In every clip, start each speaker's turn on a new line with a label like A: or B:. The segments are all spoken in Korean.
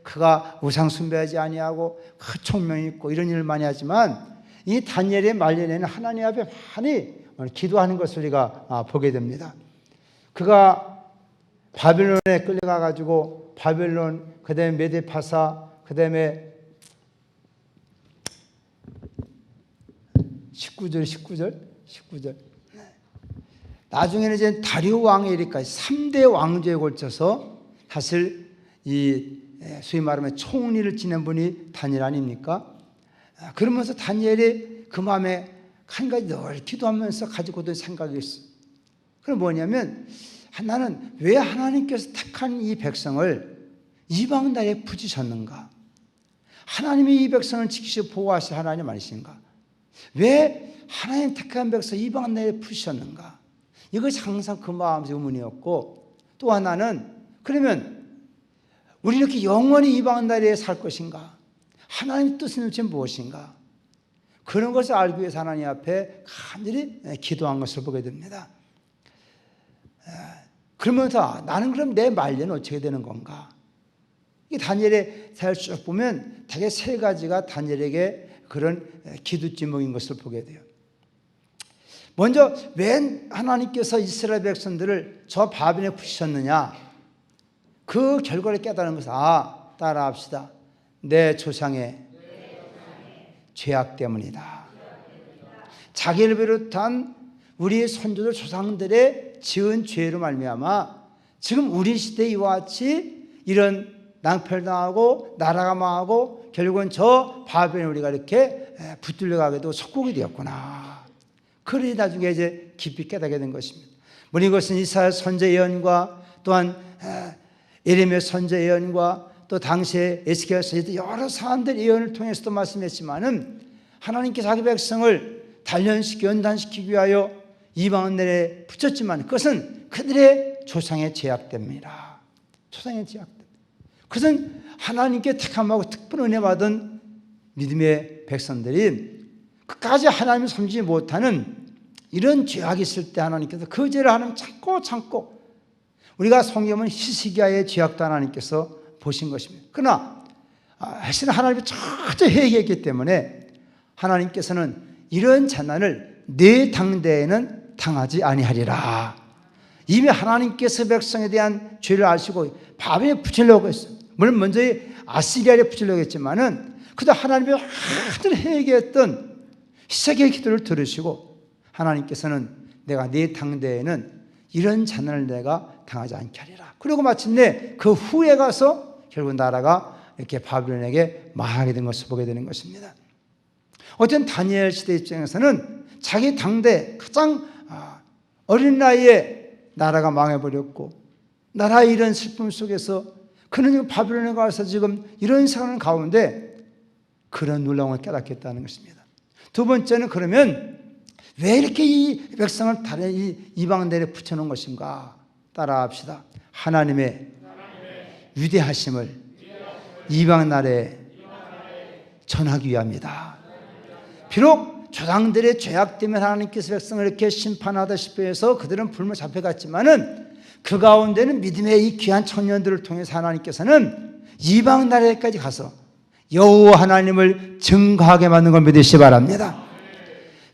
A: 그가 우상 숭배하지 아니하고 그 총명 있고 이런 일을 많이 하지만 이 다니엘의 말년에는 하나님 앞에 많이 기도하는 것을 우리가 보게 됩니다. 그가 바벨론에 끌려가 가지고 바벨론, 그다음에 메데파사, 그다음에 19절 나중에는 이제 다리오 왕의 일까지 3대 왕조에 걸쳐서 사실 이 소위 말하면 총리를 지낸 분이 다니엘 아닙니까? 그러면서 다니엘이 그 마음에 한 가지 늘 기도하면서 가지고 있던 생각이 있어요. 그건 뭐냐면 나는 왜 하나님께서 택한 이 백성을 이방 나라에 붙이셨는가? 하나님이 이 백성을 지키시고 보호하실 하나님 아니신가? 왜 하나님 택한 백성 이방 나라에 붙이셨는가? 이것이 항상 그 마음의 의문이었고, 또 하나는 그러면 우리 이렇게 영원히 이방 나라에 살 것인가? 하나님의 뜻은 도대체 무엇인가? 그런 것을 알기 위해서 하나님 앞에 간절히 기도한 것을 보게 됩니다. 그러면서 나는 그럼 내 말년은 어떻게 되는 건가? 이 다니엘의 사를 쭉 보면 되게 세 가지가 다니엘에게 그런 기도 제목인 것을 보게 돼요. 먼저 왜 하나님께서 이스라엘 백성들을 저 바벨론에 붙이셨느냐? 그 결과를 깨달은 것은 따라합시다. 내 조상의 죄악 때문이다. 자기를 비롯한 우리 선조들 조상들의 지은 죄로 말미암아 지금 우리 시대 이와 같이 이런 낭패당하고 나라가 망하고 결국은 저 바벨론에 우리가 이렇게 붙들려 가게 되고 속국이 되었구나. 그러니 나중에 이제 깊이 깨닫게 된 것입니다. 물론 이것은 이사야 선지자 예언과 또한 예레미야 선지자 예언과 또 당시에 에스겔 선지자 여러 사람들 예언을 통해서도 말씀했지만은 하나님께서 자기 백성을 단련시키고 연단시키기 위하여 이방 나라에 붙였지만 그것은 그들의 조상의 죄악 때문이라. 조상의 죄악 때문에. 그것은 하나님께 택함하고 특별 은혜 받은 믿음의 백성들이 끝까지 하나님을 섬기지 못하는 이런 죄악이 있을 때 하나님께서 그 죄를 하나님 참고 우리가 성경은 히스기야의 죄악도 하나님께서 보신 것입니다. 그러나 사실 하나님이 철저히 회개했기 때문에 하나님께서는 이런 재난을 내 당대에는 당하지 아니하리라. 이미 하나님께서 백성에 대한 죄를 아시고 바벨에 붙이려고 했어요. 물론 먼저 아시리아에 붙이려고 했지만은 그도 하나님이 아주 회개했던 히스기야의 기도를 들으시고 하나님께서는 내가 네 당대에는 이런 재난을 내가 당하지 않게 하리라. 그리고 마침내 그 후에 가서 결국 나라가 이렇게 바벨론에게 망하게 된 것을 보게 되는 것입니다. 어쨌든 다니엘 시대 입장에서는 자기 당대 가장 어린 나이에 나라가 망해버렸고 나라의 이런 슬픔 속에서 그는 지금 바벨론에 가서 지금 이런 상황 가운데 그런 놀라운 걸 깨닫겠다는 것입니다. 두 번째는 그러면 왜 이렇게 이 백성을 다른 이방 나라에 붙여놓은 것인가? 따라합시다. 하나님의 위대하심을 이방 나라에 전하기 위함이다. 비록 조상들의 죄악 때문에 하나님께서 백성을 이렇게 심판하다시피 해서 그들은 불못 잡혀갔지만은 그 가운데는 믿음의 이 귀한 청년들을 통해서 하나님께서는 이방 나라에까지 가서 여호와 하나님을 증거하게 만든 걸 믿으시기 바랍니다.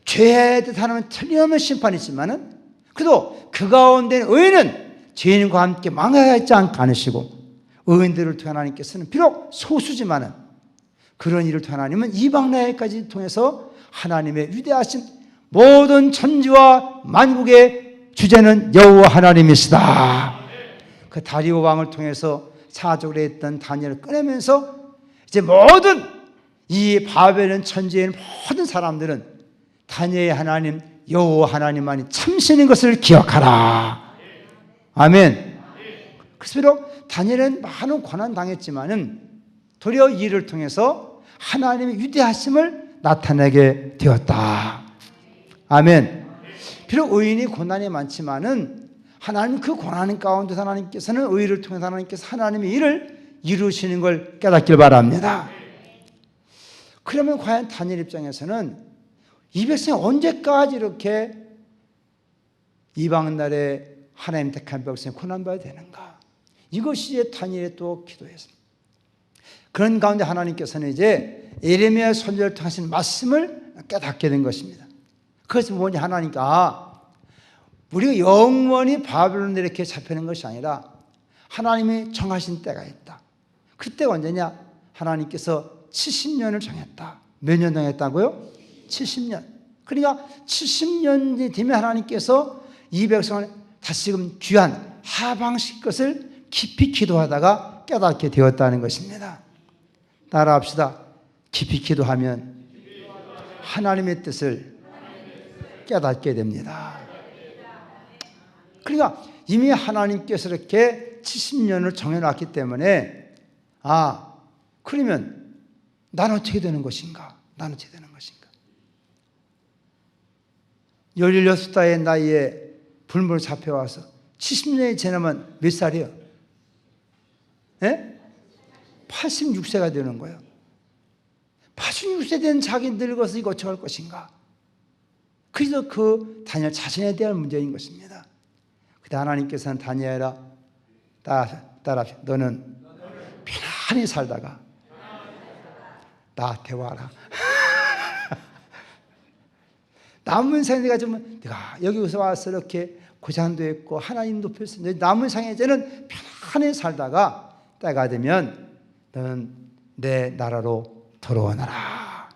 A: 죄에 대해서 하나님은 틀림없는 심판이 있지만은 그래도 그 가운데 의인은 죄인과 함께 망하지 않으시고 의인들을 통해 하나님께서는 비록 소수지만은 그런 일을 통해 하나님은 이방 나라까지 통해서 하나님의 위대하신 모든 천지와 만국의 주제는 여호와 하나님이시다. 그 다리오 왕을 통해서 사적으로 했던 다니엘을 꺼내면서 이제 모든 이 바벨론 천지의 모든 사람들은 다니엘의 하나님 여호와 하나님만이 참신인 것을 기억하라. 아멘. 그래서 비록 다니엘은 많은 고난 당했지만은 도리어 이 일을 통해서 하나님의 위대하심을 나타내게 되었다. 아멘. 비록 의인이 고난이 많지만은 하나님 그 고난 가운데 하나님께서는 의를 통해서 하나님께서 하나님의 일을 이루시는 걸 깨닫길 바랍니다. 그러면 과연 다니엘 입장에서는 이 백성이 언제까지 이렇게 이방 나라에 하나님 택한 백성이 고난받아야 되는가? 이것이 다니엘의 또 기도였습니다. 그런 가운데 하나님께서는 이제 예레미야 선지자를 통하신 말씀을 깨닫게 된 것입니다. 그래서 뭐냐, 하나님과 우리가 영원히 바벨론에 이렇게 잡히는 것이 아니라 하나님이 정하신 때가 있다. 그때가 언제냐? 하나님께서 70년을 정했다. 몇 년 정했다고요? 70년. 그러니까 70년이 되면 하나님께서 이 백성을 다시금 귀한 하방시킬 것을 깊이 기도하다가 깨닫게 되었다는 것입니다. 따라합시다. 깊이 기도하면 하나님의 뜻을 깨닫게 됩니다. 그러니까 이미 하나님께서 이렇게 70년을 정해놨기 때문에 그러면 나는 어떻게 되는 것인가? 나는 어떻게 되는 것인가? 16살의 나이에 불물 잡혀와서 70년이 지나면 몇 살이요? 86세가 되는 거예요. 86세 된 자기 늙어서 이거 어떻게 할 것인가? 그래서 그 다니엘 자신에 대한 문제인 것입니다. 그때 하나님께서는 다니엘아, 따라 너는 편안히 살다가 나한테 와라. 남은 생에 내가 여기서 와서 이렇게 고장도 했고 하나님 높였어. 남은 생에 이제는 편안히 살다가 때가 되면 너는 내 나라로 돌아오너라.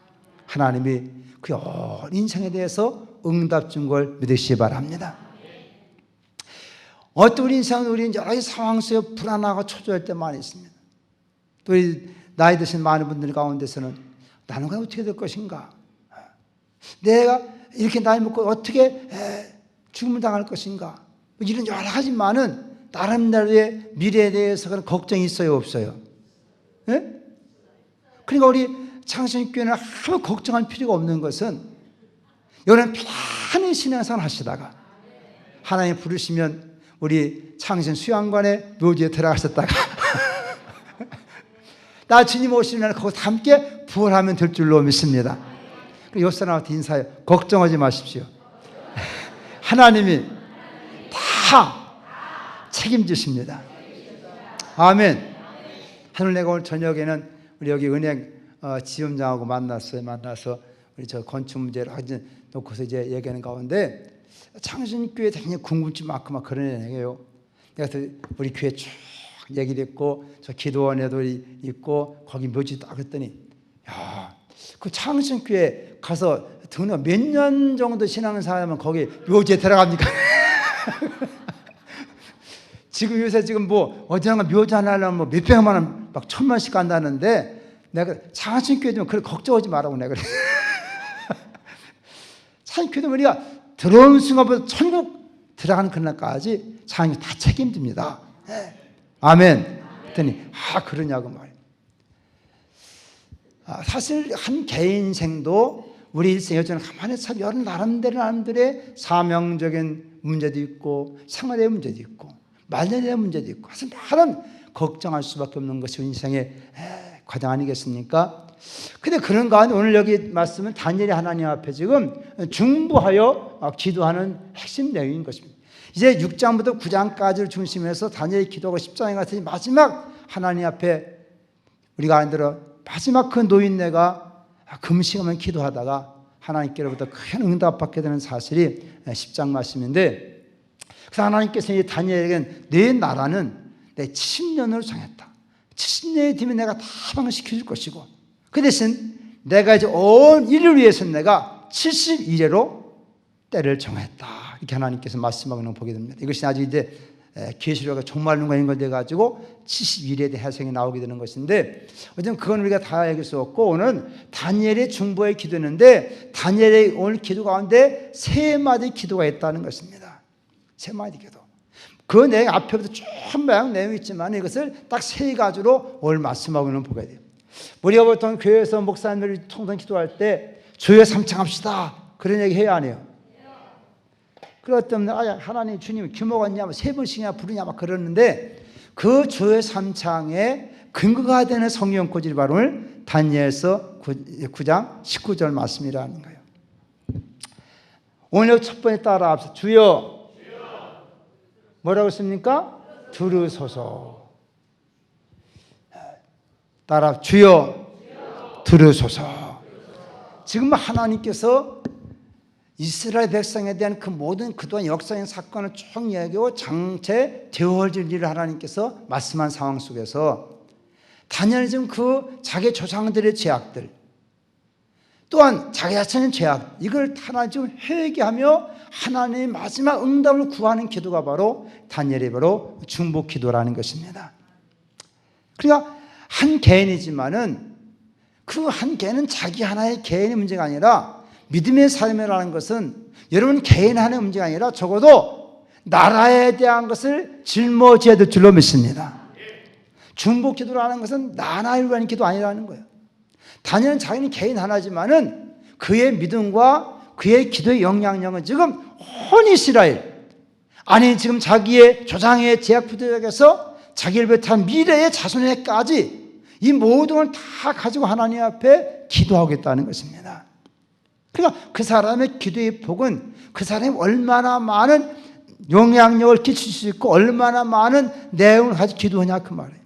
A: 하나님이 그 온 인생에 대해서 응답 준 걸 믿으시기 바랍니다. 어떤 우리 인생은 우리 여러 가지 상황 속에 불안하고 초조할 때 많이 있습니다. 또 나이 드신 많은 분들 가운데서는 나는 과연 어떻게 될 것인가? 내가 이렇게 나이 먹고 어떻게 죽음을 당할 것인가? 이런 여러 가지 많은 나름대로의 미래에 대해서 그런 걱정이 있어요, 없어요? 그러니까 우리 창신교회는 아무 걱정할 필요가 없는 것은 여러분 편안히 신앙생활 하시다가 하나님 부르시면 우리 창신 수양관의 묘지에 들어가셨다가 나 주님 오시면 거기서 함께 부활하면 될 줄로 믿습니다. 옆 사람한테 인사해요. 걱정하지 마십시오. 하나님이 다 책임지십니다. 아멘. 하늘 내가 오늘 저녁에는 우리 여기 은행 지점장하고 만나서 우리 저 건축 문제를 놓고서 이제 얘기하는 가운데 창신교회 굉장히 궁금증 많고 막 그런 얘기예요. 그래서 우리 교회 쭉 얘기를 했고 저 기도원에도 있고 거기 묘지 딱 했더니 그 창신교회 가서 등록 몇 년 정도 신앙생활하면 거기 묘지에 들어갑니까? 지금 요새 뭐 어디나 묘지 하나 하려면 뭐 몇백만 원 막 1,000만씩 간다는데 내가 창신교회 좀 그걸 걱정하지 말라고 내가 그래. 창신교회 우리가 들어오는 순간부터 천국 들어가는 그날까지 창신교회 다 책임집니다. 아멘. 그랬더니 그러냐고 말이에요. 사실 한 개인 인생도 우리 일생 여전히 가만히 참 여러 나름대로의 사명적인 문제도 있고 생활의 문제도 있고 말년의 문제도 있고 사실 많은 걱정할 수밖에 없는 것이 인생의 과정 아니겠습니까? 근데 그런 가운데 오늘 여기 말씀은 다니엘이 하나님 앞에 지금 중보하여 기도하는 핵심 내용인 것입니다. 이제 6장부터 9장까지를 중심해서 다니엘이 기도하고 10장에 같은 마지막 하나님 앞에 우리가 안 들어 마지막 그 노인네가 금식하면 기도하다가 하나님께로부터 큰 응답받게 되는 사실이 10장 말씀인데 그래서 하나님께서 이 다니엘에게는 내 나라는 내 70년으로 정했다. 70년이 되면 내가 다 방식시켜줄 것이고 그 대신 내가 이제 온 일을 위해서 내가 71회로 때를 정했다. 이렇게 하나님께서 말씀하고 있는 걸 보게 됩니다. 이것이 아주 이제 계시록의 종말론과 연결돼가지고 71회에 대한 해석이 나오게 되는 것인데 어쨌든 그건 우리가 다 알길 수 없고 오늘 다니엘의 중보의 기도였는데 다니엘의 오늘 기도 가운데 3마디 기도가 있다는 것입니다. 3마디 기도. 그 내용 앞에부터 쭉 내용이 있지만 이것을 딱 3가지로 오늘 말씀하고 있는 걸 보게 돼요. 우리가 보통 교회에서 목사님들이 통상 기도할 때 주여 삼창합시다 그런 얘기 해야 안 해요? 그것 때문에 하나님 주님 규모가 있냐 3번씩이나 부르냐 막 그러는데 그 주의 삼창의 근거가 되는 성경 고지 바로 오늘 다니엘서 9장 19절 말씀이라는 거예요. 오늘 첫 번째 따라 앞서 주여 뭐라고 했습니까? 들으소서. 따라 주여 들으소서. 지금 하나님께서 이스라엘 백성에 대한 그 모든 그동안 역사적인 사건을 쭉 이야기하고 장체 되어질 일을 하나님께서 말씀한 상황 속에서 다니엘은 지금 그 자기 조상들의 죄악들 또한 자기 자신의 죄악 이걸 하나님 지금 회개하며 하나님의 마지막 응답을 구하는 기도가 바로 다니엘의 바로 중보 기도라는 것입니다. 그러니까 한 개인이지만은 그 한 개인은 자기 하나의 개인의 문제가 아니라 믿음의 삶이라는 것은 여러분 개인 하나의 문제가 아니라 적어도 나라에 대한 것을 짊어져야 될 줄로 믿습니다. 중보 기도라는 것은 나라를 위한 기도 아니라는 거예요. 다니엘은 자기는 개인 하나지만은 그의 믿음과 그의 기도의 영향력은 지금 온 이스라엘 아니 지금 자기의 조상의 제약 부대에서 자기를 비롯한 미래의 자손에까지 이 모든 걸 다 가지고 하나님 앞에 기도하겠다는 것입니다. 그러니까 그 사람의 기도의 복은 그 사람이 얼마나 많은 영향력을 끼칠 수 있고 얼마나 많은 내용을 가지고 기도하냐 그 말이에요.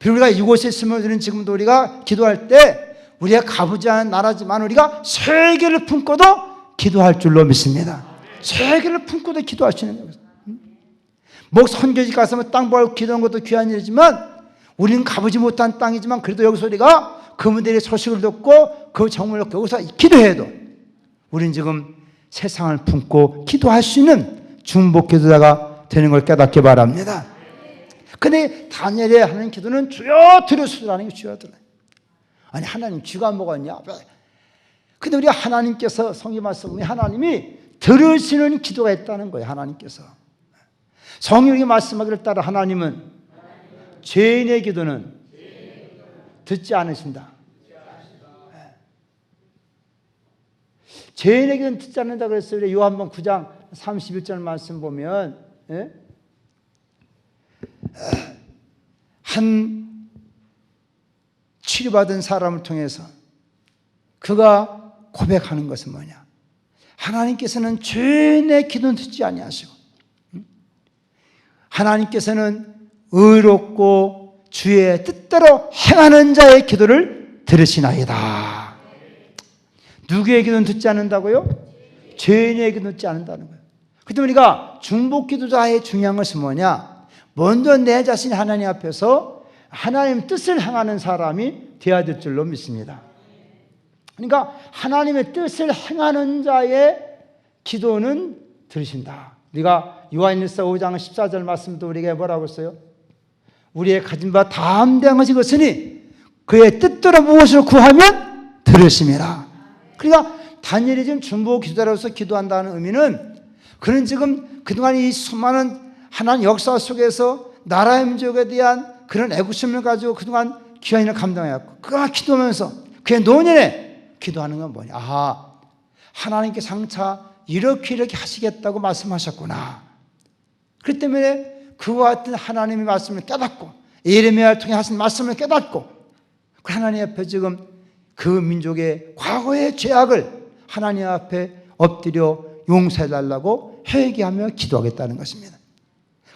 A: 우리가 이곳에 있으면 우리는 지금도 우리가 기도할 때 우리가 가보지 않은 나라지만 우리가 세계를 품고도 기도할 줄로 믿습니다. 세계를 품고도 기도할 수 있는 거예요. 뭐 선교지 가서 땅 보고 기도하는 것도 귀한 일이지만 우리는 가보지 못한 땅이지만 그래도 여기서 우리가 그분들의 소식을 듣고 그 정보를 듣고 여기서 기도해도 우리는 지금 세상을 품고 기도할 수 있는 중보 기도자가 되는 걸 깨닫기 바랍니다. 근데 다니엘의 하나님 기도는 주여 들으소서라는 게 주여 들어. 아니 하나님 쥐가 먹었냐? 근데 우리가 하나님께서 성경 말씀 보면 하나님이 들으시는 기도가 있다는 거예요. 하나님께서 성경이 말씀하기를 따라 하나님은 죄인의 기도는 듣지 않으신다. 죄인의 기도는 듣지 않는다 그랬어요. 요한복음 9장 31절 말씀 보면 한 치료받은 사람을 통해서 그가 고백하는 것은 뭐냐? 하나님께서는 죄인의 기도는 듣지 아니하시고 하나님께서는 의롭고 주의 뜻대로 행하는 자의 기도를 들으시나이다. 누구의 기도는 듣지 않는다고요? 죄인의 기도는 듣지 않는다는 거예요. 그때 우리가 중보 기도자의 중요한 것은 뭐냐? 먼저 내 자신이 하나님 앞에서 하나님 뜻을 행하는 사람이 되어야 될 줄로 믿습니다. 그러니까 하나님의 뜻을 행하는 자의 기도는 들으신다. 우리가 요한일서 5장 14절 말씀도 우리에게 뭐라고 했어요? 우리의 가진 바 담대한 것이 것이니 그의 뜻대로 무엇을 구하면 들으심이라. 그러니까 다니엘이 지금 중보 기도자로서 기도한다는 의미는 그는 지금 그동안 이 수많은 하나님 역사 속에서 나라의 민족에 대한 그런 애국심을 가지고 그동안 귀한 일을 감당해왔고 그가 기도하면서 그의 노년에 기도하는 건 뭐냐? 아하, 하나님께 장차 이렇게 하시겠다고 말씀하셨구나. 그렇기 때문에 그와 같은 하나님의 말씀을 깨닫고 예레미야를 통해 하신 말씀을 깨닫고 그 하나님 앞에 지금 그 민족의 과거의 죄악을 하나님 앞에 엎드려 용서해달라고 회개하며 기도하겠다는 것입니다.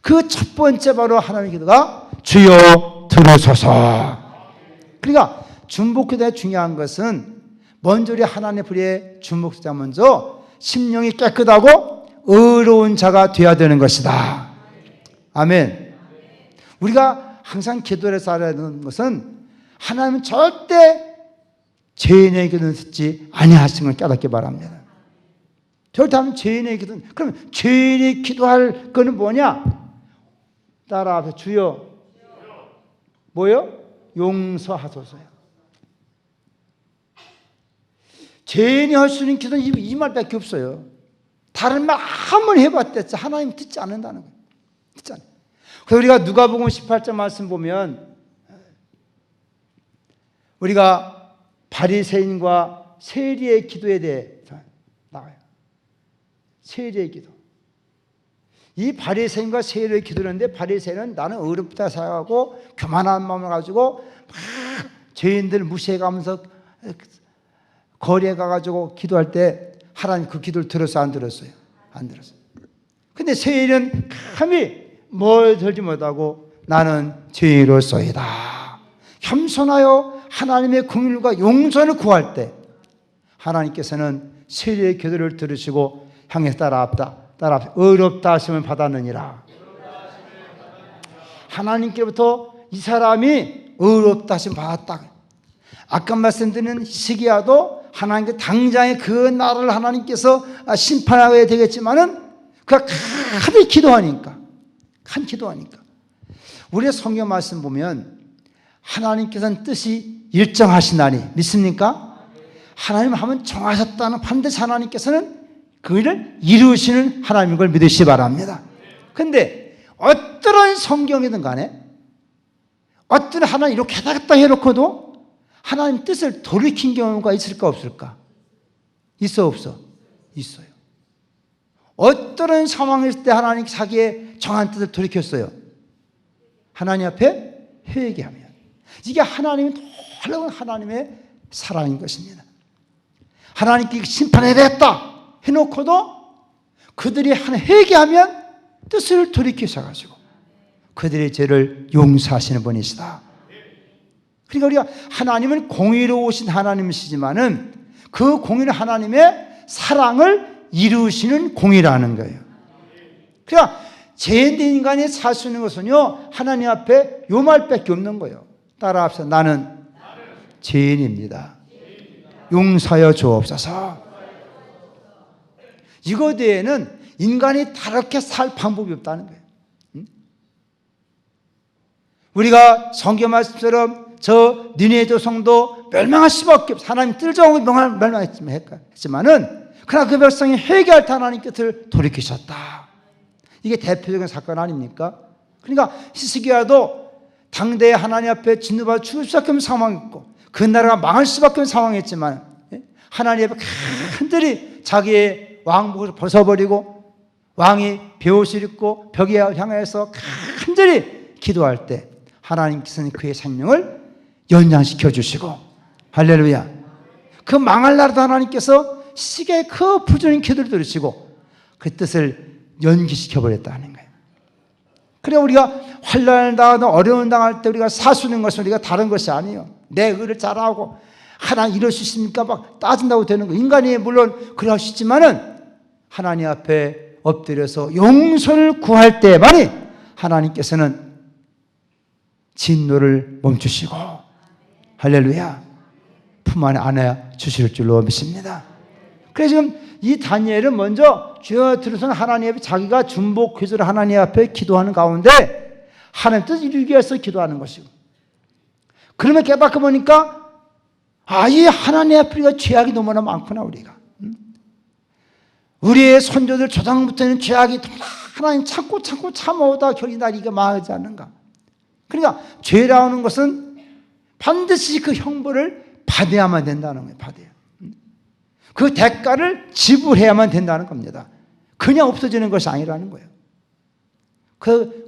A: 그 첫 번째 바로 하나님의 기도가 주여 들으소서. 그러니까 중보기도의 중요한 것은 먼저 우리 하나님의 불의의 중보기도자 먼저 심령이 깨끗하고 의로운 자가 되어야 되는 것이다. 아멘. 우리가 항상 기도를 해서 알아야 하는 것은 하나님은 절대 죄인의 기도는 듣지 아니하심을 깨닫기 바랍니다. 절대 하면 죄인의 기도는 그럼 죄인이 기도할 거는 뭐냐? 따라 앞에 주여 뭐요? 용서하소서요. 죄인이 할 수 있는 기도는 이 말밖에 없어요. 다른 말 한번 해봤댔지 하나님 듣지 않는다는 거예요. 듣지 않아요. 그래서 우리가 누가복음 18장 말씀 보면 우리가 바리새인과 세리의 기도에 대해 나와요. 세리의 기도. 이 바리새인과 세리의 기도하는데 바리새인은 나는 의롭다 생각하고 교만한 마음을 가지고 막 죄인들 무시해가면서 거리에 가가지고 기도할 때 하나님 그 기도를 들었어요? 안 들었어요? 안 들었어요. 근데 세리는 감히 뭘 들지 못하고 나는 죄인으로서이다. 겸손하여 하나님의 긍휼과 용서를 구할 때 하나님께서는 세리의 기도를 들으시고 향해 따라왔다. 의롭다 하심을 받았느니라. 하나님께로부터 이 사람이 의롭다 하심을 받았다. 아까 말씀드린 히스기야도 하나님께 당장에 그 나라를 하나님께서 심판하게 되겠지만은 그가 간절히 기도하니까 우리의 성경 말씀 보면 하나님께서는 뜻이 일정하시나니 믿습니까? 하나님 하면 정하셨다는 반드시 하나님께서는 그 일을 이루시는 하나님인 걸 믿으시기 바랍니다. 그런데 어떠한 성경이든 간에 어떤 하나님 이렇게 해야겠다 해놓고도 하나님 뜻을 돌이킨 경우가 있을까 없을까? 있어 없어? 있어요. 어떤 상황일 때 하나님 자기의 정한 뜻을 돌이켰어요? 하나님 앞에 회개하면. 이게 하나님이 놀라운 하나님의 사랑인 것입니다. 하나님께 심판해야 되겠다 해놓고도 그들이 회개하면 뜻을 돌이키셔가지고 그들의 죄를 용서하시는 분이시다. 그러니까 우리가 하나님은 공의로우신 하나님이시지만은 그 공의로운 하나님의 사랑을 이루시는 공의라는 거예요. 그러니까 죄인된 인간이 살 수 있는 것은요 하나님 앞에 요 말밖에 없는 거예요. 따라합시다. 나는 죄인입니다. 용서하여 주옵소서. 이거 외에는 인간이 다르게 살 방법이 없다는 거예요. 우리가 성경 말씀처럼 저 니네 조성도 멸망할 수밖에 없어. 하나님 뜰정하고 멸망했지만은 그러나 그 백성이 회개할 때 하나님 곁을 돌이키셨다. 이게 대표적인 사건 아닙니까? 그러니까 히스기야도 당대에 하나님 앞에 진노받아 죽을 수밖에 없는 상황이었고 그 나라가 망할 수밖에 없는 상황이었지만 하나님 앞에 간절히 자기의 왕복을 벗어버리고 왕이 베옷을 입고 벽에 향해서 간절히 기도할 때 하나님께서는 그의 생명을 연장시켜 주시고 할렐루야. 그 망할 나라도 하나님께서 시계의 그 부조린 기도를 들으시고 그 뜻을 연기시켜 버렸다는 거예요. 그래 우리가 환난을 당하든 어려움을 당할 때 우리가 사수는 것은 우리가 다른 것이 아니에요. 내 의를 잘하고 하나님 이럴 수 있습니까? 막 따진다고 되는 거. 인간이 물론 그럴 수 있지만은 하나님 앞에 엎드려서 용서를 구할 때만이 하나님께서는 진노를 멈추시고 할렐루야 품 안에 안아 주실 줄로 믿습니다. 그래서 지금 이 다니엘은 먼저 주여 들으선 하나님 앞에 자기가 중복 기도를 하나님 앞에 기도하는 가운데 하나님 뜻 이루기 위해서 기도하는 것이고 그러면 깨닫고 보니까 이 하나님 앞에 우리가 죄악이 너무나 많구나 우리가. 우리의 선조들 조상부터는 죄악이 하나님 참고 참아오다 결이 나리가 망하지 않는가. 그러니까 죄라는 것은 반드시 그 형벌을 받아야만 된다는 거예요. 받아야. 그 대가를 지불해야만 된다는 겁니다. 그냥 없어지는 것이 아니라는 거예요.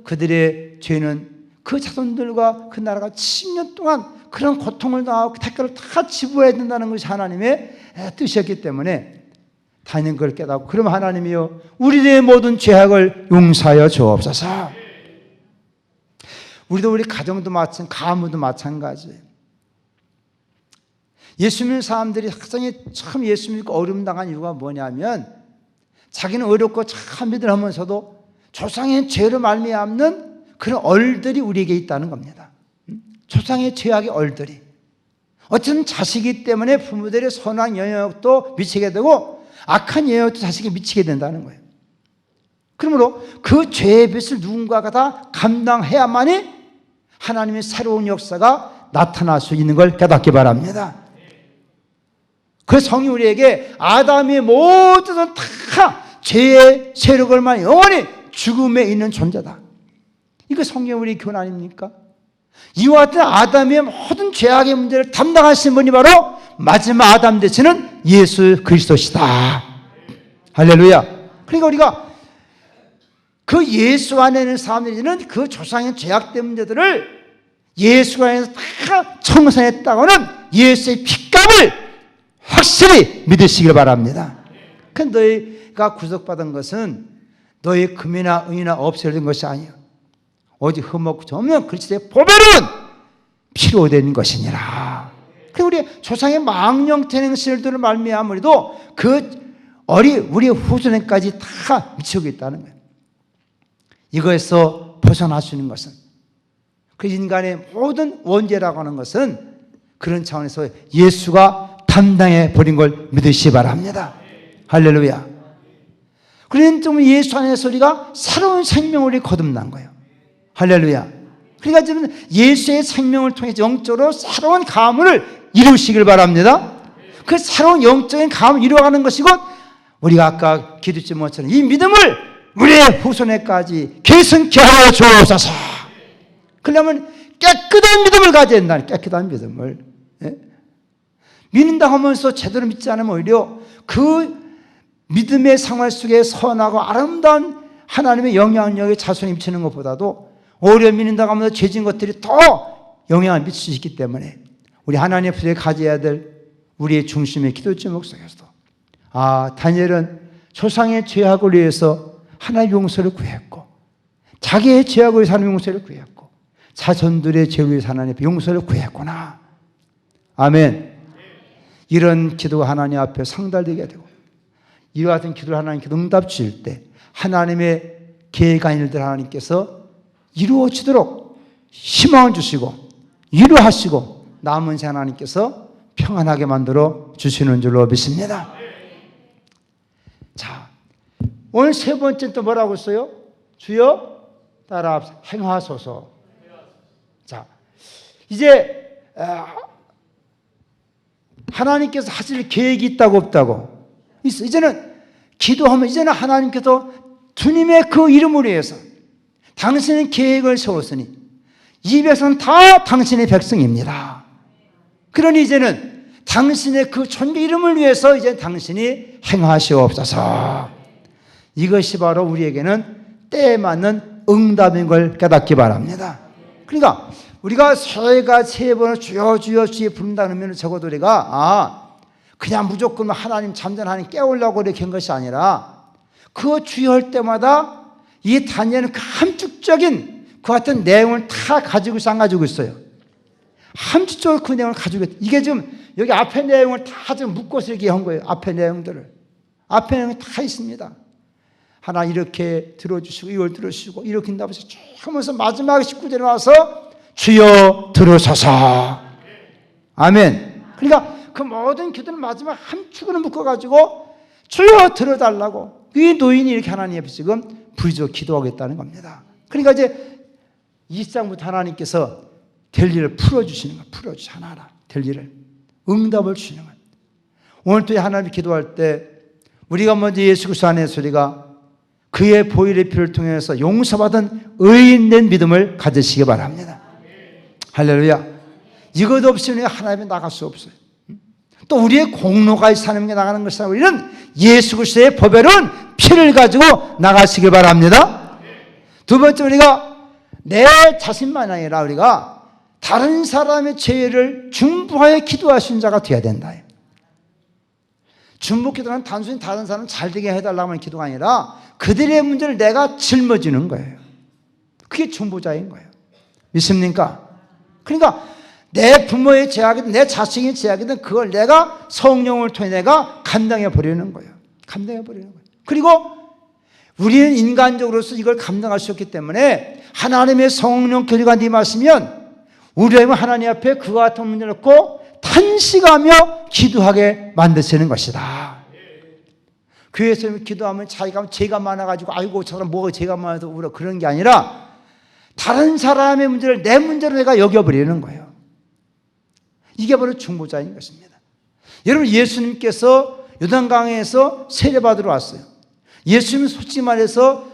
A: 그들의 죄는 그 자손들과 그 나라가 10년 동안 그런 고통을 당하고 그 대가를 다 지불해야 된다는 것이 하나님의 뜻이었기 때문에 다니는 걸 깨닫고 그러면 하나님이요 우리의 모든 죄악을 용서하여 주옵소서. 우리도 우리 가정도 가문도 마찬가지예요. 예수 믿는 사람들이 학생이 참 예수 믿고 어려움 당한 이유가 뭐냐면 자기는 어렵고 참 믿으면서도 조상의 죄로 말미암는 그런 얼들이 우리에게 있다는 겁니다. 조상의 죄악의 얼들이 어쨌든 자식이기 때문에 부모들의 선한 영향력도 미치게 되고 악한 영향력도 자식에게 미치게 된다는 거예요. 그러므로 그 죄의 빚을 누군가가 다 감당해야만이 하나님의 새로운 역사가 나타날 수 있는 걸 깨닫기 바랍니다. 그 성이 우리에게 아담의 모든 다 죄의 세력을만 영원히 죽음에 있는 존재다. 이거 성경 우리 교훈 아닙니까? 이와 같은 아담의 모든 죄악의 문제를 담당하신 분이 바로 마지막 아담 되시는 예수 그리스도시다. 할렐루야. 그러니까 우리가 그 예수 안에 있는 사람들이는 그 조상의 죄악된 문제들을 예수 안에서 다 청산했다고는 예수의 핏값을 확실히 믿으시길 바랍니다. 근데 너희가 구속받은 것은 너희 금이나 은이나 없애진 것이 아니에요. 오직 흠없고 없는 그리스도의 보배로운 피로 된 것이니라. 그리고 우리 조상의 망령된 행실들을 말미암아 우리도 우리 후손에까지 다 미치고 있다는 거예요. 이거에서 벗어날 수 있는 것은, 그 인간의 모든 원죄라고 하는 것은 그런 차원에서 예수가 담당해 버린 걸 믿으시기 바랍니다. 할렐루야. 그러니까 예수 안에서 우리가 새로운 생명을 거듭난 거예요. 할렐루야. 그러니까 지금 예수의 생명을 통해 영적으로 새로운 가문을 이루시길 바랍니다. 그 새로운 영적인 가문을 이루어가는 것이고, 우리가 아까 기도했던 것처럼 이 믿음을 우리의 후손에까지 계승케 하여 주옵소서. 그러려면 깨끗한 믿음을 가져야 된다. 깨끗한 믿음을. 예? 믿는다 하면서 제대로 믿지 않으면 오히려 그 믿음의 생활 속에 선하고 아름다운 하나님의 영향력에 자손이 미치는 것보다도 오히려 믿는다고 하면서 죄진 것들이 더 영향을 미칠 수 있기 때문에 우리 하나님 앞에 가져야 될 우리의 중심의 기도 제목 속에서도, 다니엘은 조상의 죄악을 위해서 하나님의 용서를 구했고, 자기의 죄악을 위해서 하나님의 용서를 구했고, 자손들의 죄를 위해서 하나님 앞에 용서를 구했구나. 아멘. 이런 기도가 하나님 앞에 상달되게 되고, 이와 같은 기도를 하나님께 응답 주실 때 하나님의 계획한 일들 하나님께서 이루어지도록 희망을 주시고 위로하시고 남은 생 하나님께서 평안하게 만들어 주시는 줄로 믿습니다. 자, 오늘 세 번째 또 뭐라고 했어요? 주여 따라 행하소서. 자, 이제 하나님께서 하실 계획이 있다고 없다고? 있어. 이제는 기도하면 이제는 하나님께서 주님의 그 이름을 위해서 당신의 계획을 세웠으니 이 백성은 다 당신의 백성입니다. 그러니 이제는 당신의 그 존귀 이름을 위해서 이제 당신이 행하시옵소서. 이것이 바로 우리에게는 때에 맞는 응답인 걸 깨닫기 바랍니다. 그러니까 우리가 새해가 세 번을 주여 주여 주여 부른다 그러면 적어도 우리가 그냥 무조건 하나님 잠든 하나님 깨우려고 이렇게 한 것이 아니라 그 주여 할 때마다 이 다니엘은 그 함축적인 그 같은 내용을 다 가지고 있어요. 함축적으로 그 내용을 가지고 있어요. 이게 지금 여기 앞에 내용을 다 지금 묶어서 이렇게 한 거예요. 앞에 내용들을. 앞에 내용이 다 있습니다. 하나 이렇게 들어주시고 이걸 들어주시고 이렇게 한다고 해서 쭉 하면서 마지막에 19절에 와서 주여 들으소서. 아멘. 그러니까 그 모든 기도는 마지막 함축으로 묶어가지고 주여 들어달라고 이 노인이 이렇게 하나님 앞에 지금 부르짖어 기도하겠다는 겁니다. 그러니까 이제 2장부터 하나님께서 될 일을 풀어주시는 거예요. 풀어주시 하나하나 될 일을 응답을 주시는 거예요. 오늘 또 하나님 기도할 때 우리가 먼저 예수 그리스도 안에서 우리가 그의 보혈의 피를 통해서 용서받은 의인된 믿음을 가지시기 바랍니다. 할렐루야. 이것 없이 우리가 하나님에 나갈 수 없어요. 또 우리의 공로가 있어 하나님께 나가는 것이라 우리는 예수 그리스도의 보배로운 피를 가지고 나가시기 바랍니다. 두 번째, 우리가 내 자신만 아니라 우리가 다른 사람의 죄를 중보하여 기도하시는 자가 되어야 된다. 중보 기도는 단순히 다른 사람 잘 되게 해달라고 하는 기도가 아니라 그들의 문제를 내가 짊어지는 거예요. 그게 중보자인 거예요. 믿습니까? 그러니까 내 부모의 죄악이든 내 자식의 죄악이든 그걸 내가 성령을 통해 내가 감당해 버리는 거예요. 감당해 버리는 거예요. 그리고 우리는 인간적으로서 이걸 감당할 수 없기 때문에 하나님의 성령 교류가 임하시면 우리는 하나님 앞에 그와 같은 문제를 놓고 탄식하며 기도하게 만드시는 것이다. 교회에서 기도하면 자기가 죄가 많아가지고 아이고 저 사람 뭐가 죄가 많아서 울어 그런 게 아니라 다른 사람의 문제를 내 문제로 내가 여겨버리는 거예요. 이게 바로 중보자인 것입니다. 여러분, 예수님께서 요단강에서 세례받으러 왔어요. 예수님은 솔직히 말해서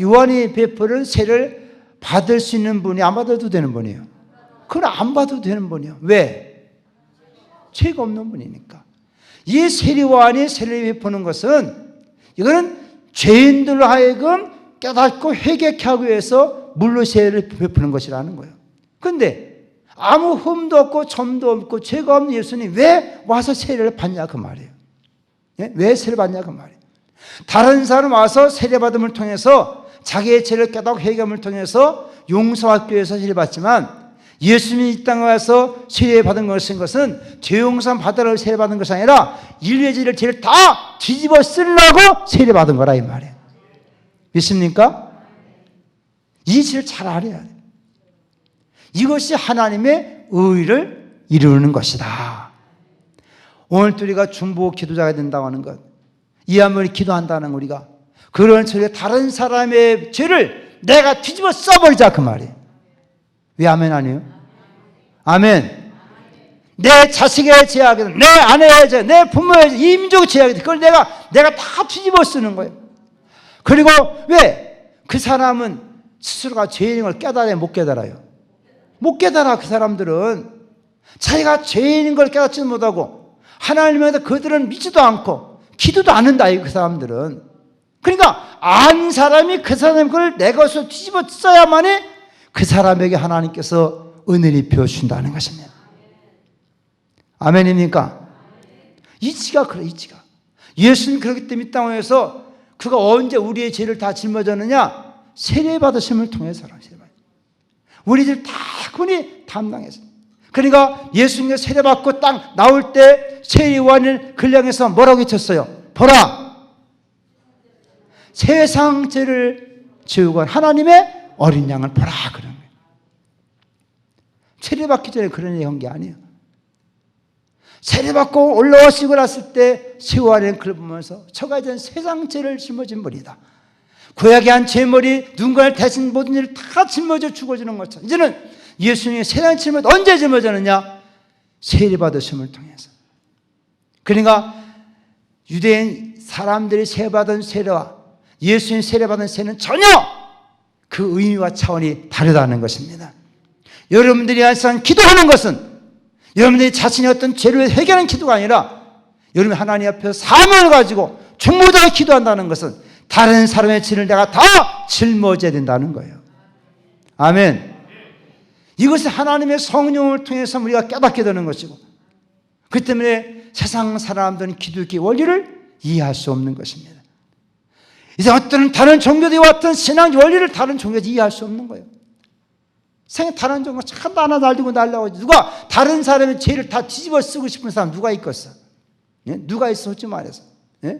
A: 요한이 베푸는 세례를 받을 수 있는 분이 안 받아도 되는 분이에요. 그건 안 받아도 되는 분이에요. 왜? 죄가 없는 분이니까. 이 세례요한이 세례를 베푸는 것은 이거는 죄인들로 하여금 깨닫고 회개케 하기 위해서 물로 세례를 베푸는 것이라는 거예요. 그런데 아무 흠도 없고 점도 없고 죄가 없는 예수님이 왜 와서 세례를 받냐 그 말이에요. 예? 왜 세례를 받냐 그 말이에요. 다른 사람 와서 세례받음을 통해서 자기의 죄를 깨닫고 회개함을 통해서 용서받기 위해서 세례받지만 예수님이 이 땅에 와서 세례받은 것은 죄용산 받으라고 세례받은 것이 아니라 인류의 죄를 다 뒤집어 쓰려고 세례받은 거라 이 말이에요. 믿습니까? 이 죄를 잘 알아야 돼요. 이것이 하나님의 의를 이루는 것이다. 오늘 또 우리가 중보 기도자가 된다고 하는 것, 이하물이 기도한다는 우리가 그런 소리가 다른 사람의 죄를 내가 뒤집어 써버리자 그 말이에요. 왜 아멘 아니에요? 아멘. 내 자식의 죄악이든 내 아내의 죄, 내 부모의 죄, 이 민족의 죄악이든 그걸 내가 다 뒤집어 쓰는 거예요. 그리고 왜? 그 사람은 스스로가 죄인인 걸 깨달아요? 못 깨달아요? 못 깨달아. 그 사람들은 자기가 죄인인 걸 깨닫지도 못하고 하나님에 대해서 그들은 믿지도 않고 기도도 안 한다. 그 사람들은. 그러니까 안 사람이 그 사람의 걸 내 것으로 뒤집어 써야만이 그 사람에게 하나님께서 은혜를 입혀주신다는 것입니다. 아멘입니까? 이치가 그래. 이치가 예수님 그렇기 때문에 이 땅에서 그가 언제 우리의 죄를 다 짊어졌느냐? 세례받으심을 통해서라. 우리 죄를 다 그분이 담당했어요. 그러니까 예수님이 세례받고 딱 나올 때 세례요한을 근량에서 뭐라고 외쳤어요? 보라, 세상 죄를 지우고 간 하나님의 어린 양을 보라 그런 거예요. 세례받기 전에 그런 얘기 한 게 아니에요. 세례받고 올라오시고 났을 때 세요한은 그걸 보면서 저가 이제 세상 죄를 짊어진 머리다. 구약의 한 제머리 누군가를 대신 모든 일을 다 짊어져 죽어지는 것처럼 이제는 예수님의 세상 짊어져 언제 짊어졌느냐? 세례받으심을 통해서. 그러니까 유대인 사람들이 세례받은 세례와 예수님 세례받은 세례는 전혀 그 의미와 차원이 다르다는 것입니다. 여러분들이 항상 기도하는 것은 여러분들이 자신의 어떤 죄를 해결하는 기도가 아니라 여러분이 하나님 앞에서 사명을 가지고 중보자가 기도한다는 것은 다른 사람의 죄를 내가 다 짊어져야 된다는 거예요. 아멘. 이것이 하나님의 성령을 통해서 우리가 깨닫게 되는 것이고 그 때문에 세상 사람들은 기독교의 원리를 이해할 수 없는 것입니다. 이제 어떤 다른 종교들이 왔던 신앙 원리를 다른 종교들이 이해할 수 없는 거예요. 세상에 다른 종교가 참 하나 날리고 날라오지. 누가 다른 사람의 죄를 다 뒤집어 쓰고 싶은 사람 누가 있겠어? 예? 누가 있어? 솔직히 말해서. 예?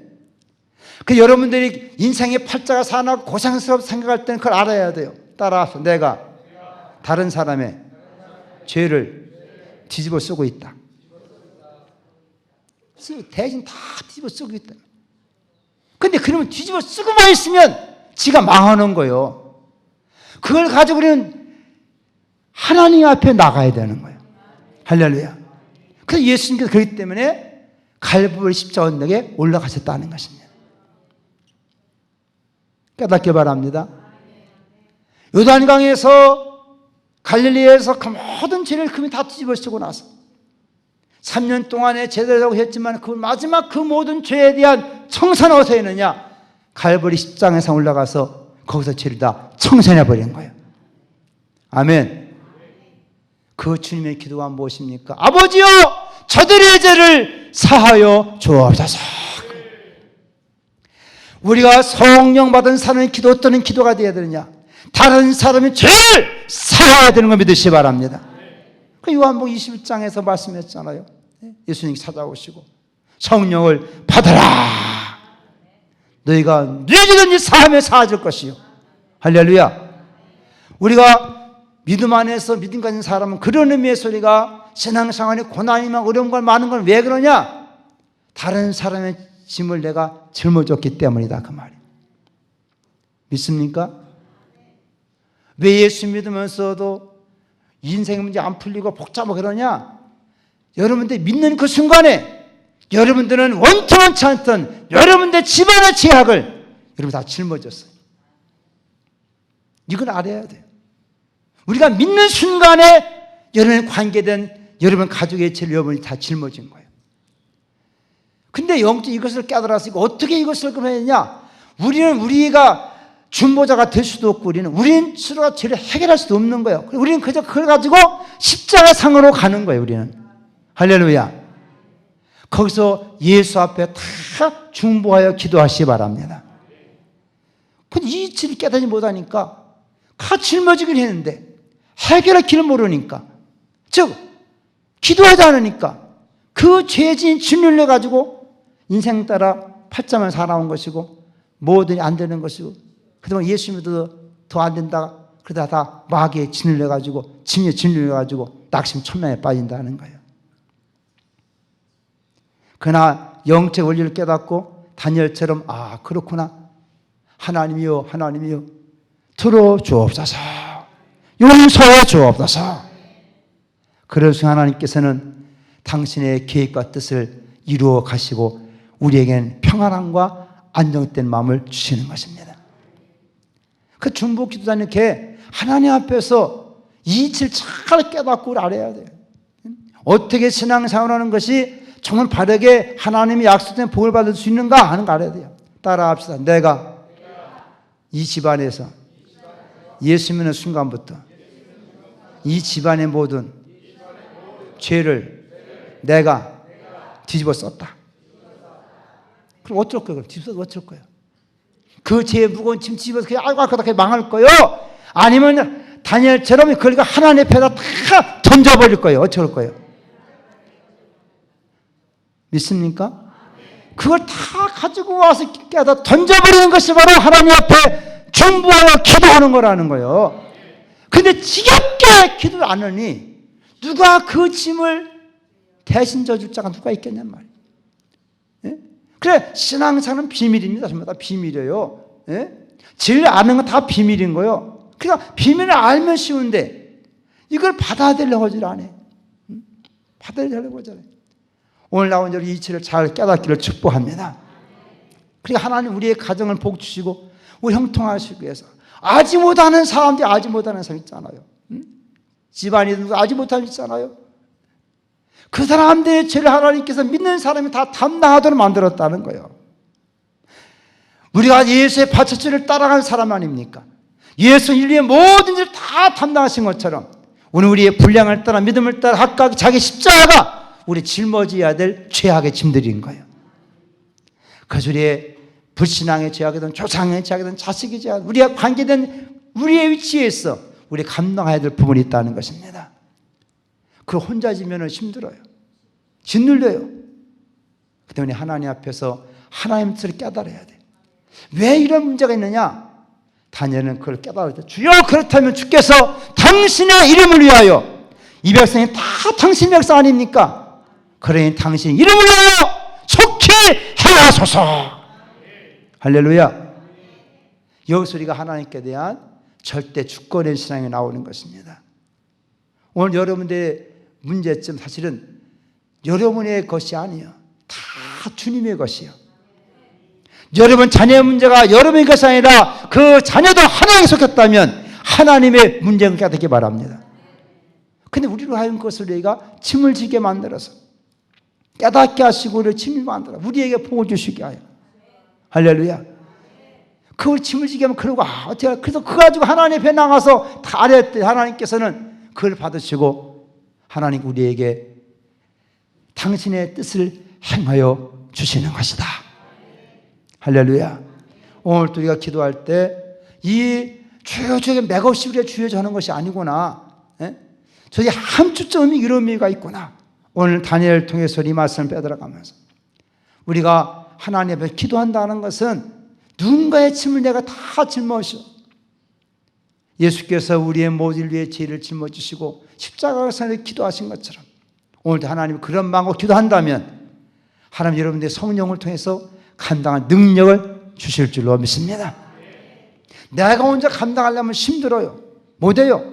A: 그 여러분들이 인생의 팔자가 사나고 고생스럽게 생각할 때는 그걸 알아야 돼요. 따라서 내가 다른 사람의 죄를 뒤집어 쓰고 있다. 대신 다 뒤집어 쓰고 있다. 근데 그러면 뒤집어 쓰고만 있으면 지가 망하는 거예요. 그걸 가지고 우리는 하나님 앞에 나가야 되는 거예요. 할렐루야. 그래서 예수님께서 그렇기 때문에 갈보리 십자가 언덕에 올라가셨다는 것입니다. 깨닫기 바랍니다. 요단강에서 갈릴리에서 그 모든 죄를 그분이 다 뒤집어 쓰고 나서 3년 동안에 제대로 했지만 그 마지막 그 모든 죄에 대한 청산은 어디서 했느냐? 갈보리 십자가에서 올라가서 거기서 죄를 다 청산해 버린 거예요. 아멘. 그 주님의 기도가 무엇입니까? 아버지여 저들의 죄를 사하여 주옵소서. 우리가 성령 받은 사람의 기도 어떤 기도가 되어야 되느냐? 다른 사람의 죄를 사하야 되는 걸 믿으시기 바랍니다. 그 요한복음 21장에서 말씀했잖아요. 예수님이 찾아오시고 성령을 받아라. 너희가 누구든지 사하면 사해질 것이요. 할렐루야. 우리가 믿음 안에서 믿음 가진 사람은 그런 의미에서 우리가 신앙생활에 고난이 많고 어려운 걸 많은 걸 왜 그러냐? 다른 사람의 짐을 내가 짊어졌기 때문이다 그 말이에요. 믿습니까? 왜 예수 믿으면서도 인생의 문제 안 풀리고 복잡하고 그러냐? 여러분들 믿는 그 순간에 여러분들은 원통치 않던 여러분들 집안의 죄악을 여러분 다 짊어졌어요. 이걸 알아야 돼요. 우리가 믿는 순간에 여러분에 관계된 여러분 가족의 죄를 여러분이 다 짊어진 거예요. 근데 영적 이것을 깨달아서 어떻게 이것을 그럼 했냐? 우리는 우리가 중보자가 될 수도 없고 우리는 스스로가 죄를 해결할 수도 없는 거예요. 우리는 그저 그걸 가지고 십자가 상으로 가는 거예요. 우리는. 할렐루야. 거기서 예수 앞에 다 중보하여 기도하시기 바랍니다. 근데 이 죄를 깨닫지 못하니까 다 짊어지긴 했는데 해결할 길을 모르니까 즉 기도하지 않으니까 그 죄진 짓눌려 가지고 인생 따라 팔자만 살아온 것이고 뭐든지 안 되는 것이고 그동안 예수 믿어도 더 안 된다 그러다 다 마귀에 짓눌려 가지고 짐에 짓눌려 가지고 낙심 천명에 빠진다는 거예요. 그러나 영적 원리를 깨닫고 다니엘처럼 아 그렇구나 하나님이여 하나님이여 들어주옵소서 용서해 주옵소서. 그래서 하나님께서는 당신의 계획과 뜻을 이루어 가시고 우리에게는 평안함과 안정된 마음을 주시는 것입니다. 그 중보 기도자는 이렇게 하나님 앞에서 이치를 잘 깨닫고 우리 알아야 돼요. 어떻게 신앙생활하는 것이 정말 바르게 하나님이 약속된 복을 받을 수 있는가 하는 거 알아야 돼요. 따라합시다. 내가 이 집안에서 예수 믿는 순간부터 이 집안의 모든 죄를 내가 뒤집어 썼다. 그럼 어쩔 거예요? 뒤집어서 어쩔 거예요? 그 죄의 무거운 짐 뒤집어서 그냥 아이고 그렇게 망할 거예요? 아니면 다니엘처럼 그걸 하나님 앞에다 다 던져버릴 거예요? 어쩔 거예요? 믿습니까? 그걸 다 가지고 와서 깨다 던져버리는 것이 바로 하나님 앞에 중보하여 기도하는 거라는 거예요. 근데 지겹게 기도를 안 하니 누가 그 짐을 대신 져줄 자가 누가 있겠냔 말이에요. 예? 그래 신앙생활은 비밀입니다. 전부 다 비밀이에요. 예? 진리 아는 건 다 비밀인 거예요. 그러니까 비밀을 알면 쉬운데 이걸 받아들이려고 하질 않아요. 받아들이려고 하잖아요. 오늘 나온 대로 이치를 잘 깨닫기를 축복합니다. 그러니까 하나님 우리의 가정을 복 주시고 우리 형통하시기 위해서 알지 못하는 사람들이 알지 못하는 사람 있잖아요. 집안이든 알지 못하는 사람 있잖아요. 그 사람들의 죄를 하나님께서 믿는 사람이 다 담당하도록 만들었다는 거예요. 우리가 예수의 파처치를 따라가는 사람 아닙니까? 예수 인류의 모든 일을 다 담당하신 것처럼 오늘 우리의 분량을 따라 믿음을 따라 각각 자기 십자가가 우리 짊어져야 될 죄악의 짐들인 거예요. 그래서 우리의 불신앙의 죄악이든 조상의 죄악이든 자식의 죄악 우리가 관계된 우리의 위치에 있어 우리 감당해야 될 부분이 있다는 것입니다. 그걸 혼자 지면 힘들어요. 짓눌려요. 그 때문에 하나님 앞에서 하나님의 뜻을 깨달아야 돼요. 왜 이런 문제가 있느냐? 다니엘은 그걸 깨달을 때 주여 그렇다면 주께서 당신의 이름을 위하여 이 백성이 다 당신 백성 아닙니까? 그러니 당신 이름을 위하여 속히 행하소서. 할렐루야. 여기서 우리가 하나님께 대한 절대 주권의 신앙이 나오는 것입니다. 오늘 여러분들의 문제점 사실은 여러분의 것이 아니에요. 다 주님의 것이에요. 여러분 자녀의 문제가 여러분의 것이 아니라 그 자녀도 하나님께 속했다면 하나님의 문제가 깨닫기 바랍니다. 근데 우리로 하여금 그것을 우리가 짐을 지게 만들어서 깨닫게 하시고 우리를 짐을 만들어 우리에게 복을 주시게 하여. 할렐루야. 그걸 짐을 지게 하면 그러고 어떻게 그래서 그거 가지고 하나님 앞에 나가서 다 아랬더니 하나님께서는 그걸 받으시고 하나님 우리에게 당신의 뜻을 행하여 주시는 것이다. 할렐루야. 오늘 또 우리가 기도할 때 이 주여 주에게 맥없이 우리가 주여 하는 것이 아니구나. 저기 함축점이 이런 의미가 있구나. 오늘 다니엘을 통해서 이 말씀을 빼들어가면서 우리가 하나님 앞에 기도한다는 것은 누군가의 짐을 내가 다 짊어져 예수께서 우리의 모든 위에 죄를 짊어지시고 십자가에서 기도하신 것처럼 오늘도 하나님 그런 마음으로 기도한다면 하나님 여러분들의 성령을 통해서 감당할 능력을 주실 줄로 믿습니다. 내가 혼자 감당하려면 힘들어요. 못해요.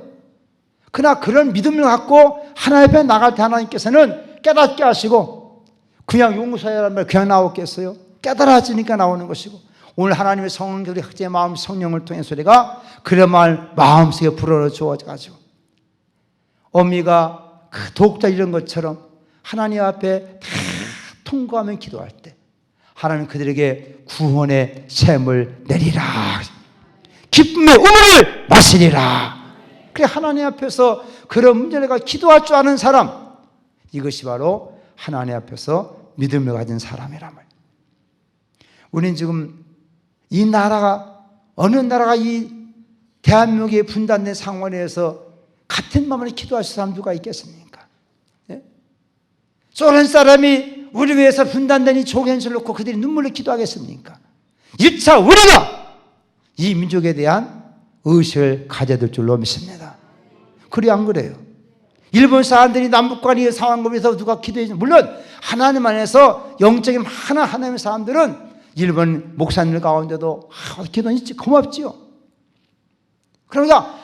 A: 그러나 그런 믿음을 갖고 하나님 앞에 나갈 때 하나님께서는 깨닫게 하시고 그냥 용서해라는 말 그냥 나오겠어요? 깨달아지니까 나오는 것이고 오늘 하나님의 성령 우리 각자의 마음 성령을 통해서 우리가 그런 말 마음속에 불어넣어 주어가지고 어미가 그 독자 이런 것처럼 하나님 앞에 다 통과하며 기도할 때 하나님 그들에게 구원의 샘을 내리라. 기쁨의 우물을 마시리라. 그래 하나님 앞에서 그런 문제가 기도할 줄 아는 사람 이것이 바로 하나님 앞에서 믿음을 가진 사람이란 말이에요. 우리는 지금 이 나라가 어느 나라가 이 대한민국의 분단된 상황에서 같은 마음으로 기도할 사람 누가 있겠습니까? 소련 사람이 우리 위해서 분단된 이 조gen수를 놓고 그들이 눈물로 기도하겠습니까? 1차 우리가 이 민족에 대한 의식을 가져야 될 줄로 믿습니다. 그래 안 그래요? 일본 사람들이 남북간의 상황급에서 누가 기도해 물론 하나님 안에서 영적인 하나님의 사람들은 일본 목사님들 가운데도 기도는 고맙지요. 그러니까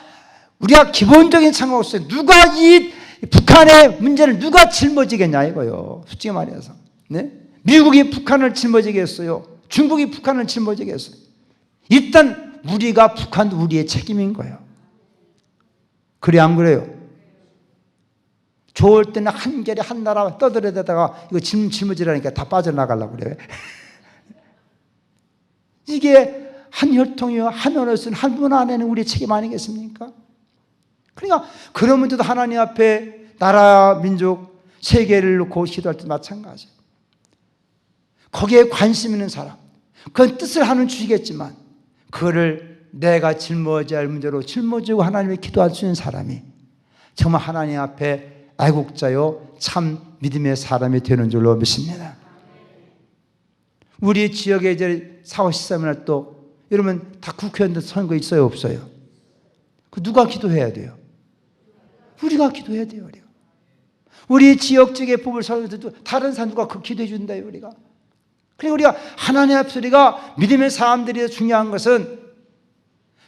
A: 우리가 기본적인 상황으로서 누가 이 북한의 문제를 누가 짊어지겠냐 이거요. 솔직히 말해서. 네? 미국이 북한을 짊어지겠어요? 중국이 북한을 짊어지겠어요? 일단 우리가 북한 우리의 책임인 거예요. 그래 안 그래요? 좋을 때는 한결에 한 나라 떠들어대다가 이거 짊어지라니까 다 빠져나가려고 그래. 이게 한 혈통이요, 한 언어 쓴 한 문화 안에는 우리의 책임 아니겠습니까? 그러니까 그런 문제도 하나님 앞에 나라, 민족, 세계를 놓고 기도할 때 마찬가지예요. 거기에 관심 있는 사람, 그건 뜻을 하는 주시겠지만 그거를 내가 짊어져야 할 문제로 짊어지고 하나님의 기도할 수 있는 사람이 정말 하나님 앞에 애국자요 참 믿음의 사람이 되는 줄로 믿습니다. 우리 지역에 이제 4월 13일 또 여러분 다 국회의원들 선거 있어요 없어요? 그 누가 기도해야 돼요? 우리가 기도해야 돼요. 우리 지역 쪽에 뽑을 사람들도 다른 사람 누가 그 기도해 준다요 우리가. 그리고 우리가 하나님 앞에 우리가 믿음의 사람들이 중요한 것은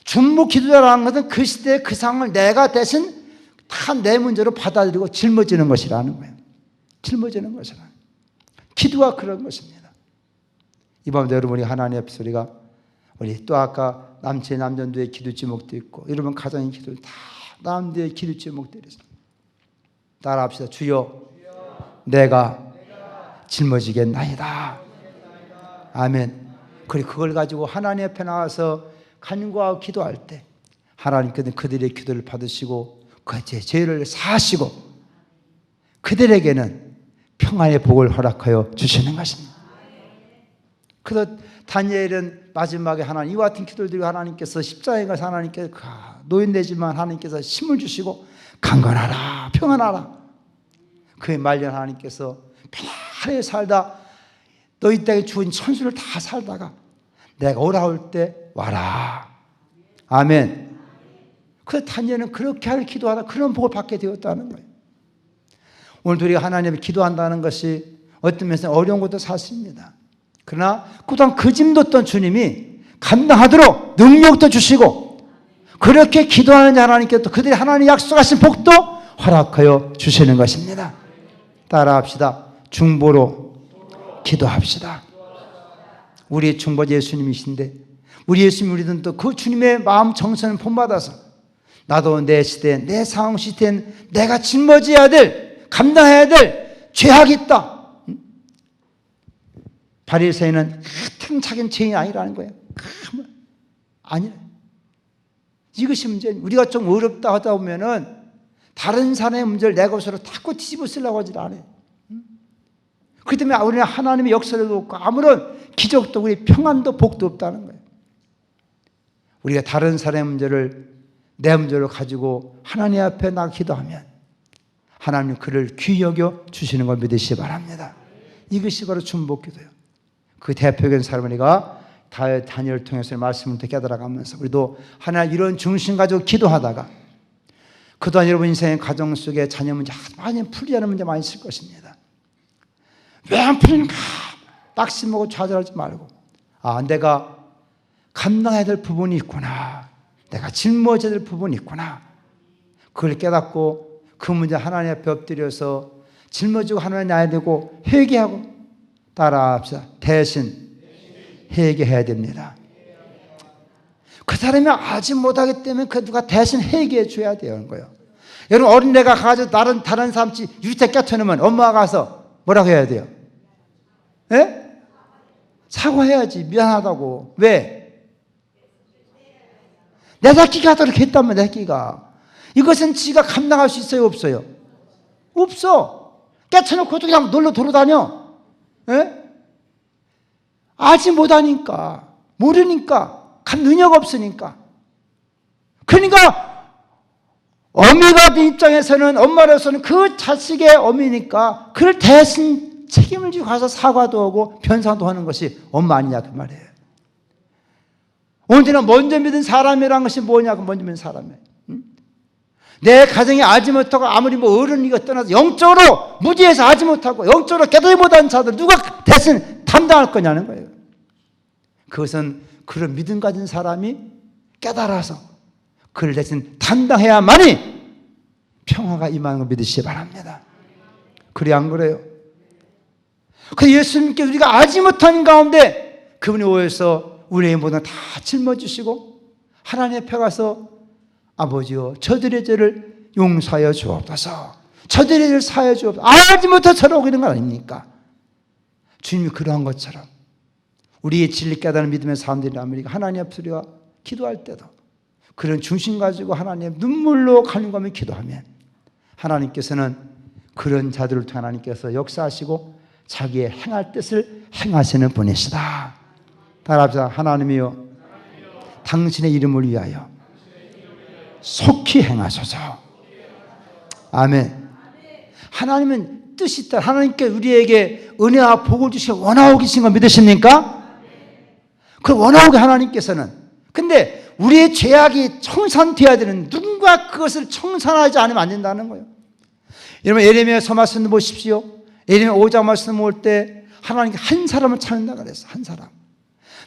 A: 중보 기도자라는 것은 그 시대의 그 상황을 내가 대신 다 내 문제로 받아들이고 짊어지는 것이라는 거예요. 짊어지는 것이라는 거예요. 기도가 그런 것입니다. 이밤 여러분이 하나님 앞에서 우리 또 아까 남체 남전도의 기도 제목도 있고 여러분 가정의 기도 다 남대의 기도 제목들이 있습니다. 따라합시다. 주여 내가 짊어지겠나이다. 아멘. 그리고 그걸 가지고 하나님 앞에 나와서 간구하고 기도할 때 하나님께서는 그들의 기도를 받으시고 그 죄를 사하시고 그들에게는 평안의 복을 허락하여 주시는 것입니다. 그래서 다니엘은 마지막에 하나님 이와 같은 기도를 드리고 하나님께서 십자가에 가서 하나님께서 노인되지만 하나님께서 힘을 주시고 강건하라 평안하라 그에 말려 하나님께서 편안하게 살다 너희 땅에 주은 천수를 다 살다가 내가 오라 올 때 와라. 아멘. 그 다니엘은 그렇게 할 기도하다 그런 복을 받게 되었다는 거예요. 오늘 우리가 하나님을 기도한다는 것이 어떤 면에서 어려운 것도 사실입니다. 그러나 그동안 그 짐뒀던 주님이 감당하도록 능력도 주시고 그렇게 기도하는 하나님께서 그들이 하나님 약속하신 복도 허락하여 주시는 것입니다. 따라합시다. 중보로 기도합시다. 우리의 중보자 예수님이신데 우리 예수님 우리는 또 그 주님의 마음 정성을 본받아서 나도 내 시대 내 상황 시대엔 내가 짊어져야 될 감당해야 될 죄악이 있다. 바리새인은 같은 자기는 죄인이 아니라는 거예요. 아니래. 이것이 문제는 우리가 좀 어렵다 하다 보면은 다른 사람의 문제를 내 것으로 자꾸 뒤집어 쓰려고 하지 않아요. 그렇기 때문에 우리는 하나님의 역사도 없고 아무런 기적도 우리 평안도 복도 없다는 거예요. 우리가 다른 사람의 문제를 내 문제로 가지고 하나님 앞에 나 기도하면 하나님 그를 귀히 여겨 주시는 걸 믿으시기 바랍니다. 이것이 바로 중보기도예요. 그 대표적인 사람을 우리가 다니엘을 통해서 말씀을 깨달아가면서 우리도 하나님 이런 중심 가지고 기도하다가 그동안 여러분 인생의 가정 속에 자녀 문제 많이 풀리지 않은 문제 많이 있을 것입니다. 왜 안 풀리는가 낙심하고 좌절하지 말고 내가 감당해야 될 부분이 있구나. 내가 짊어져야 될 부분이 있구나. 그걸 깨닫고 그 문제 하나님 앞에 엎드려서 짊어지고 하나님 나야 되고 회개하고 따라합시다. 대신 회개해야 됩니다. 그 사람이 아직 못하기 때문에 그 누가 대신 회개해 줘야 되는 거예요. 여러분 어린애가 가서 다른 사람 집 유리대 깨트리면 엄마가 가서 뭐라고 해야 돼요? 예? 사과해야지. 미안하다고. 왜? 내 새끼가 그렇게 했다면 내 새끼가 이것은 지가 감당할 수 있어요 없어요? 없어. 깨쳐놓고 그냥 놀러 돌아다녀. 에? 아직 못하니까 모르니까 간 능력 없으니까. 그러니까 어미가 된 입장에서는, 엄마로서는 그 자식의 어미니까 그를 대신 책임을 지고 가서 사과도 하고 변상도 하는 것이 엄마 아니냐 그 말이에요. 언제나 먼저 믿은 사람이란 것이 뭐냐고. 먼저 믿은 사람이에요. 내 가정에 알지 못하고 아무리 뭐 어른이가 떠나서 영적으로 무지해서 알지 못하고 영적으로 깨달지 못한 자들 누가 대신 담당할 거냐는 거예요. 그것은 그런 믿음 가진 사람이 깨달아서 그를 대신 담당해야만이 평화가 임하는 걸 믿으시기 바랍니다. 그래 안 그래요? 그 예수님께 우리가 알지 못하는 가운데 그분이 오셔서 우리의 모든 다 짊어지시고 하나님 앞에 가서 아버지여 저들의 죄를 용서하여 주옵소서. 저들의 죄를 사하여 주옵소서. 알지 못해 저러고 있는 건 아닙니까? 주님이 그러한 것처럼 우리의 진리 깨달은 믿음의 사람들이라면 우리가 하나님 앞에 우리가 기도할 때도 그런 중심 가지고 하나님 눈물로 간구하며 기도하면 하나님께서는 그런 자들을 통해 하나님께서 역사하시고 자기의 행할 뜻을 행하시는 분이시다. 따라합시다. 하나님이여 당신의 이름을 위하여 속히 행하소서. 아멘. 하나님은 뜻이 있다. 하나님께 우리에게 은혜와 복을 주시고 원하고 계신 거 믿으십니까? 그 원하고 하나님께서는. 근데 우리의 죄악이 청산되어야 되는, 누군가 그것을 청산하지 않으면 안 된다는 거예요. 여러분 예레미야서 말씀 보십시오. 예레미야 5장 말씀 볼 때 하나님께 한 사람을 찾는다 그랬어. 한 사람.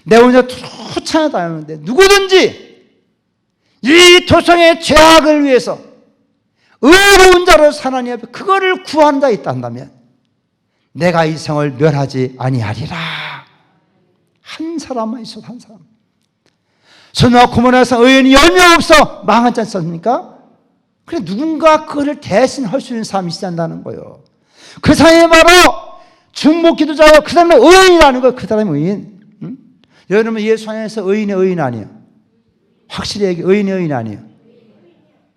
A: 내 혼자 툭 찾아다녔는데 누구든지 이 토성의 죄악을 위해서 의로운 자로 하나님 앞에 그거를 구한다 있단다면 내가 이 성을 멸하지 아니하리라. 한 사람만 있어도 한 사람. 소돔과 고모라에서 의인이 10명 없어 망하지 않습니까? 그래 누군가 그거를 대신 할 수 있는 사람이 있어야 한다는 거예요. 그 사람이 바로 중보 기도자요. 그 사람은 의인이라는 거예요. 그 사람이 의인. 응? 여러분 예수 안에서 의인의 의인 아니에요. 확실히 얘기해. 의인의 의인 아니에요.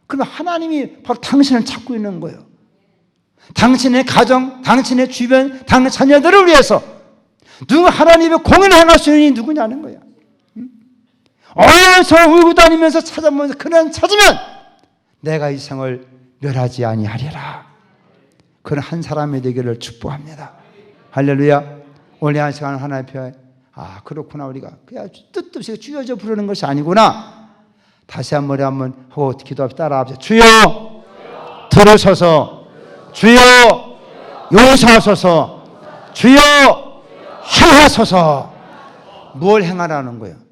A: 그러면 하나님이 바로 당신을 찾고 있는 거예요. 당신의 가정, 당신의 주변, 당신의 자녀들을 위해서 누가 하나님의 공연을 행할 수 있는 이이 누구냐는 거예요. 어디서 울고 다니면서 찾아보면서 그는 찾으면 내가 이 성을 멸하지 아니하리라. 그런 한 사람이 되기를 축복합니다. 할렐루야. 오늘 한 시간 하나님 앞에 그렇구나. 우리가 그냥 뜻없이 주여져 부르는 것이 아니구나. 다시 한번 하고 기도합시다. 따라합시다. 주여 들으소서. 주여 용서하소서. 주여 행하소서. 뭘 행하라는 거예요?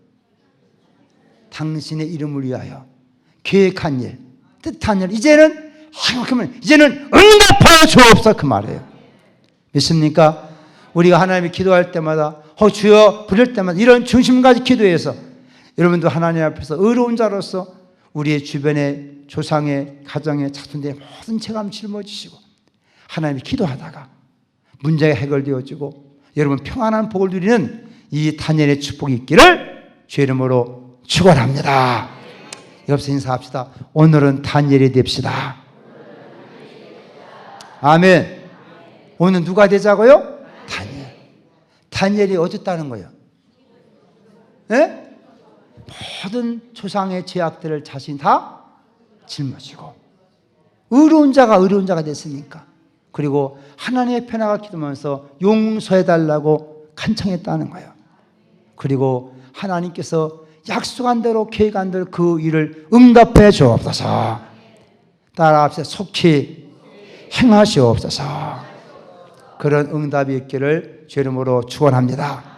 A: 당신의 이름을 위하여 계획한 일, 뜻한 일, 이제는 행하면 이제는 응답하여 주옵소서 그 말이에요. 믿습니까? 우리가 하나님이 기도할 때마다 주여 부를 때마다 이런 중심 가지고 기도해서 여러분도 하나님 앞에서 의로운 자로서 우리의 주변의 조상의 가정의 자손들의 모든 죄감 짊어지시고 하나님이 기도하다가 문제가 해결되어지고 여러분 평안한 복을 누리는 이 다니엘의 축복이 있기를 주의 이름으로 축원합니다. 옆에서 인사합시다. 오늘은 다니엘이 됩시다. 아멘. 오늘 누가 되자고요? 다니엘. 다니엘이 어쨌다는 거예요? 네? 모든 조상의 죄악들을 자신이 다 짊어지고 의로운 자가 됐으니까. 그리고 하나님의 편하가 기도하면서 용서해달라고 간청했다는 거예요. 그리고 하나님께서 약속한 대로 계획한 대로 그 일을 응답해 주옵소서. 따라합시다. 속히 행하시옵소서. 그런 응답이 있기를 주의 이름으로 축원합니다.